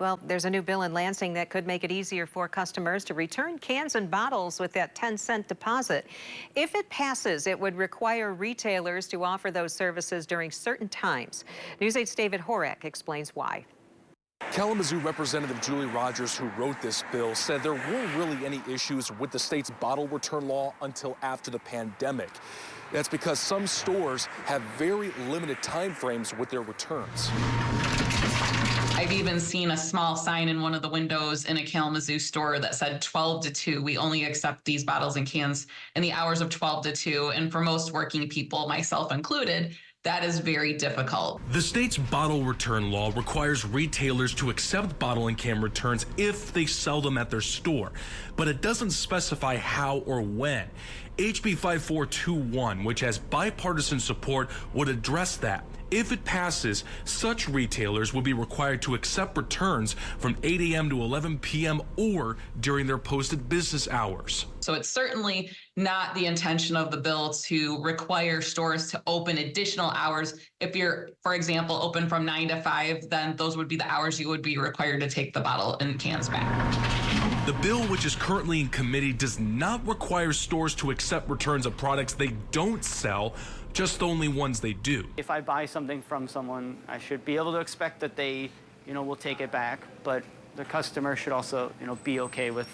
Well, there's a new bill in Lansing that could make it easier for customers to return cans and bottles with that 10-cent deposit. If it passes, it would require retailers to offer those services during certain times. News 8's David Horak explains why. Kalamazoo Representative Julie Rogers, who wrote this bill, said there weren't really any issues with the state's bottle return law until after the pandemic. That's because some stores have very limited time frames with their returns. I've even seen a small sign in one of the windows in a Kalamazoo store that said 12 to 2. We only accept these bottles and cans in the hours of 12 to 2. And for most working people, myself included, that is very difficult. The state's bottle return law requires retailers to accept bottle and can returns if they sell them at their store, but it doesn't specify how or when. HB 5421, which has bipartisan support, would address that. If it passes, such retailers will be required to accept returns from 8 a.m. to 11 p.m. or during their posted business hours. So it's certainly not the intention of the bill to require stores to open additional hours. If you're, for example, open from 9 to 5, then those would be the hours you would be required to take the bottle and cans back. The bill, which is currently in committee, does not require stores to accept returns of products they don't sell, just only ones they do. If I buy something from someone, I should be able to expect that they, will take it back, but the customer should also, be okay with,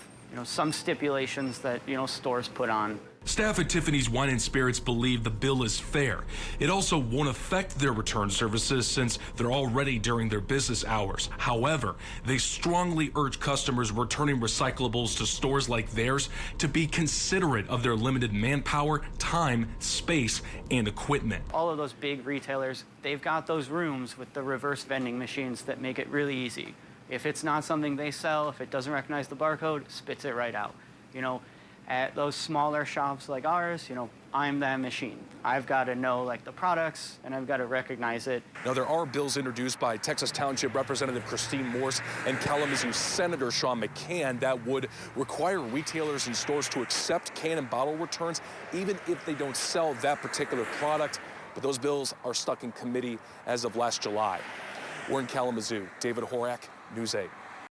some stipulations that, stores put on. Staff at Tiffany's Wine and Spirits believe the bill is fair. It also won't affect their return services since they're already during their business hours. However, they strongly urge customers returning recyclables to stores like theirs to be considerate of their limited manpower, time, space, and equipment. All of those big retailers, they've got those rooms with the reverse vending machines that make it really easy. If it's not something they sell, if it doesn't recognize the barcode, spits it right out. At those smaller shops like ours, I'm that machine. I've got to know the products and I've got to recognize it. Now, there are bills introduced by Texas Township Representative Christine Morse and Kalamazoo Senator Sean McCann that would require retailers and stores to accept can and bottle returns even if they don't sell that particular product. But those bills are stuck in committee as of last July. We're in Kalamazoo. David Horak, News 8.